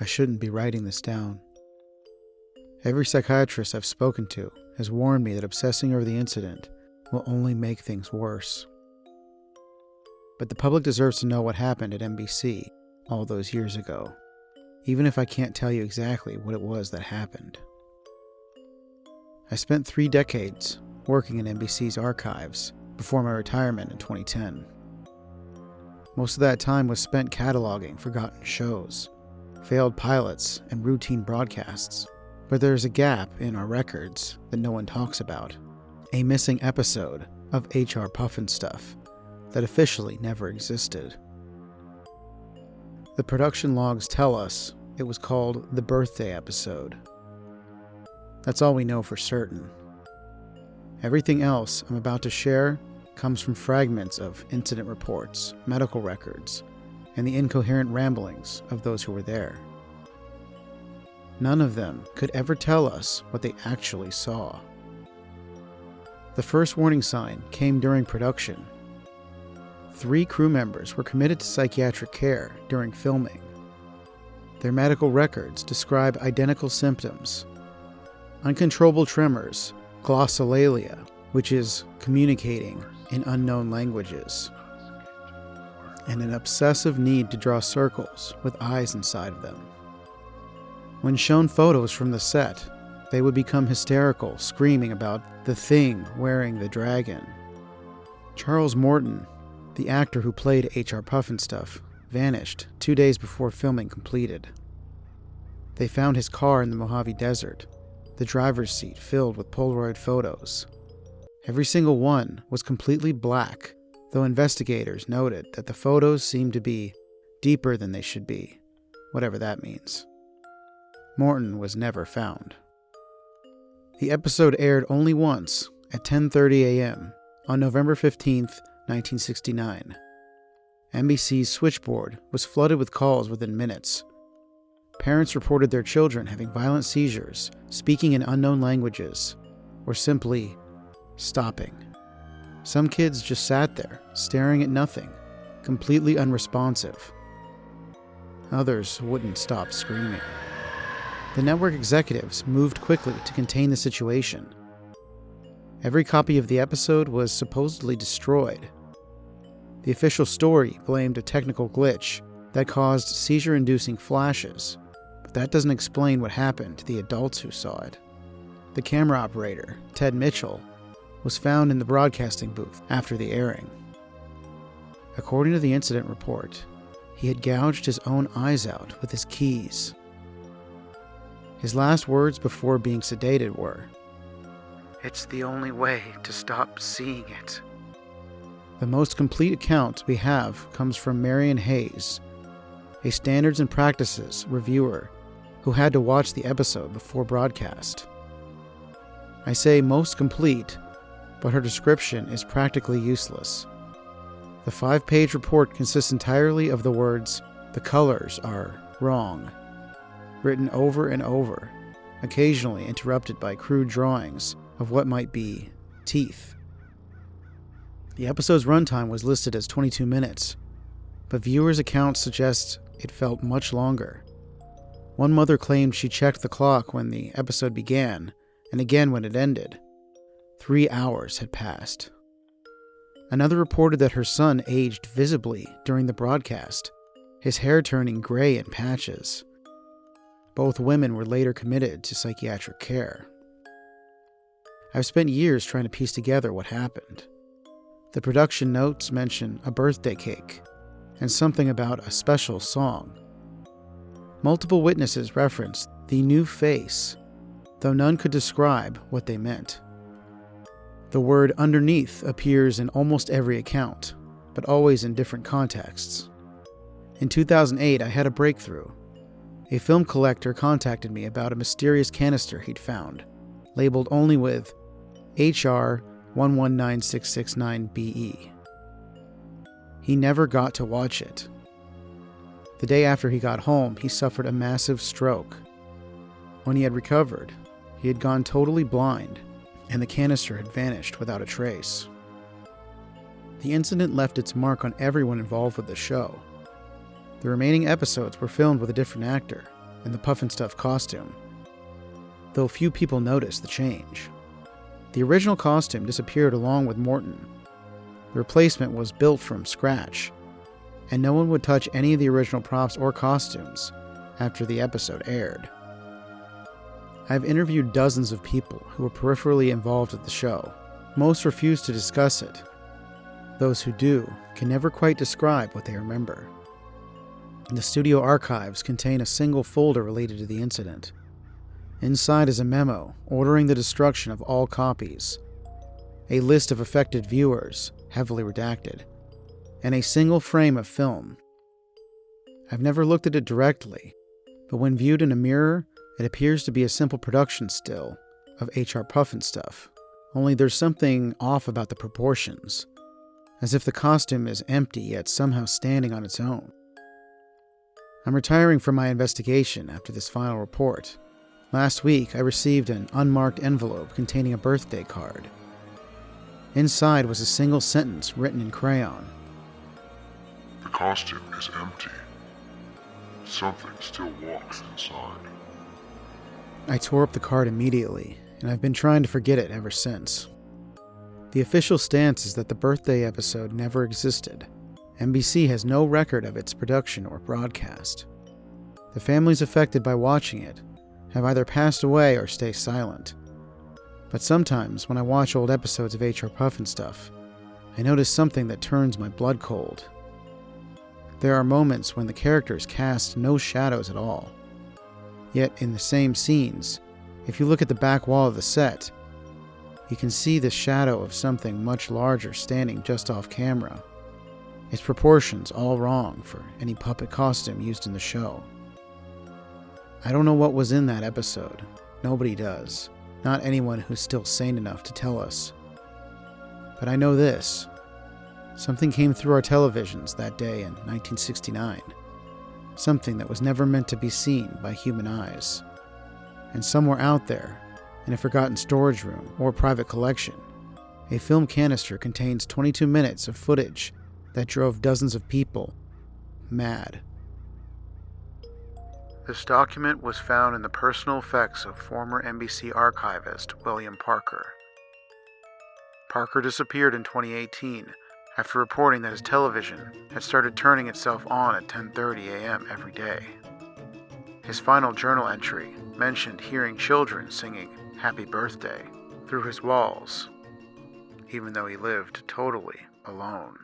I shouldn't be writing this down. Every psychiatrist I've spoken to has warned me that obsessing over the incident will only make things worse. But the public deserves to know what happened at NBC all those years ago, even if I can't tell you exactly what it was that happened. I spent 3 decades working in NBC's archives before my retirement in 2010. Most of that time was spent cataloging forgotten shows, failed pilots, and routine broadcasts. But there's a gap in our records that no one talks about. A missing episode of H.R. Pufnstuf that officially never existed. The production logs tell us it was called the Birthday Episode. That's all we know for certain. Everything else I'm about to share comes from fragments of incident reports, medical records, and the incoherent ramblings of those who were there. None of them could ever tell us what they actually saw. The first warning sign came during production. 3 crew members were committed to psychiatric care during filming. Their medical records describe identical symptoms: uncontrollable tremors, glossolalia, which is communicating in unknown languages, and an obsessive need to draw circles with eyes inside of them. When shown photos from the set, they would become hysterical, screaming about the thing wearing the dragon. Charles Morton, the actor who played H.R. Pufnstuf, vanished 2 days before filming completed. They found his car in the Mojave Desert, the driver's seat filled with Polaroid photos. Every single one was completely black, though investigators noted that the photos seemed to be deeper than they should be, whatever that means. Morton was never found. The episode aired only once at 10:30 a.m. on November 15th, 1969. NBC's switchboard was flooded with calls within minutes. Parents reported their children having violent seizures, speaking in unknown languages, or simply stopping. Some kids just sat there, staring at nothing, completely unresponsive. Others wouldn't stop screaming. The network executives moved quickly to contain the situation. Every copy of the episode was supposedly destroyed. The official story blamed a technical glitch that caused seizure-inducing flashes, but that doesn't explain what happened to the adults who saw it. The camera operator, Ted Mitchell, was found in the broadcasting booth after the airing. According to the incident report, he had gouged his own eyes out with his keys. His last words before being sedated were, "It's the only way to stop seeing it." The most complete account we have comes from Marion Hayes, a Standards and Practices reviewer who had to watch the episode before broadcast. I say most complete, but her description is practically useless. The 5-page report consists entirely of the words, "The colors are wrong," written over and over, occasionally interrupted by crude drawings of what might be teeth. The episode's runtime was listed as 22 minutes, but viewers' accounts suggest it felt much longer. One mother claimed she checked the clock when the episode began, and again when it ended. 3 hours had passed. Another reported that her son aged visibly during the broadcast, his hair turning gray in patches. Both women were later committed to psychiatric care. I've spent years trying to piece together what happened. The production notes mention a birthday cake and something about a special song. Multiple witnesses referenced the new face, though none could describe what they meant. The word underneath appears in almost every account, but always in different contexts. In 2008, I had a breakthrough. A film collector contacted me about a mysterious canister he'd found, labeled only with HR 119669BE. He never got to watch it. The day after he got home, he suffered a massive stroke. When he had recovered, he had gone totally blind, and the canister had vanished without a trace. The incident left its mark on everyone involved with the show. The remaining episodes were filmed with a different actor, in the Pufnstuf costume, though few people noticed the change. The original costume disappeared along with Morton. The replacement was built from scratch, and no one would touch any of the original props or costumes after the episode aired. I've interviewed dozens of people who were peripherally involved with the show. Most refuse to discuss it. Those who do can never quite describe what they remember. The studio archives contain a single folder related to the incident. Inside is a memo ordering the destruction of all copies, a list of affected viewers, heavily redacted, and a single frame of film. I've never looked at it directly, but when viewed in a mirror, it appears to be a simple production still of H.R. Pufnstuf, only there's something off about the proportions, as if the costume is empty yet somehow standing on its own. I'm retiring from my investigation after this final report. Last week, I received an unmarked envelope containing a birthday card. Inside was a single sentence written in crayon. The costume is empty. Something still walks inside. I tore up the card immediately, and I've been trying to forget it ever since. The official stance is that the birthday episode never existed. NBC has no record of its production or broadcast. The families affected by watching it have either passed away or stay silent. But sometimes, when I watch old episodes of H.R. Pufnstuf, I notice something that turns my blood cold. There are moments when the characters cast no shadows at all. Yet in the same scenes, if you look at the back wall of the set, you can see the shadow of something much larger standing just off camera. Its proportions all wrong for any puppet costume used in the show. I don't know what was in that episode. Nobody does. Not anyone who's still sane enough to tell us. But I know this. Something came through our televisions that day in 1969. Something that was never meant to be seen by human eyes. And somewhere out there, in a forgotten storage room or private collection, a film canister contains 22 minutes of footage that drove dozens of people mad. This document was found in the personal effects of former NBC archivist William Parker. Parker disappeared in 2018 after reporting that his television had started turning itself on at 10:30 a.m. every day. His final journal entry mentioned hearing children singing "Happy Birthday" through his walls, even though he lived totally alone.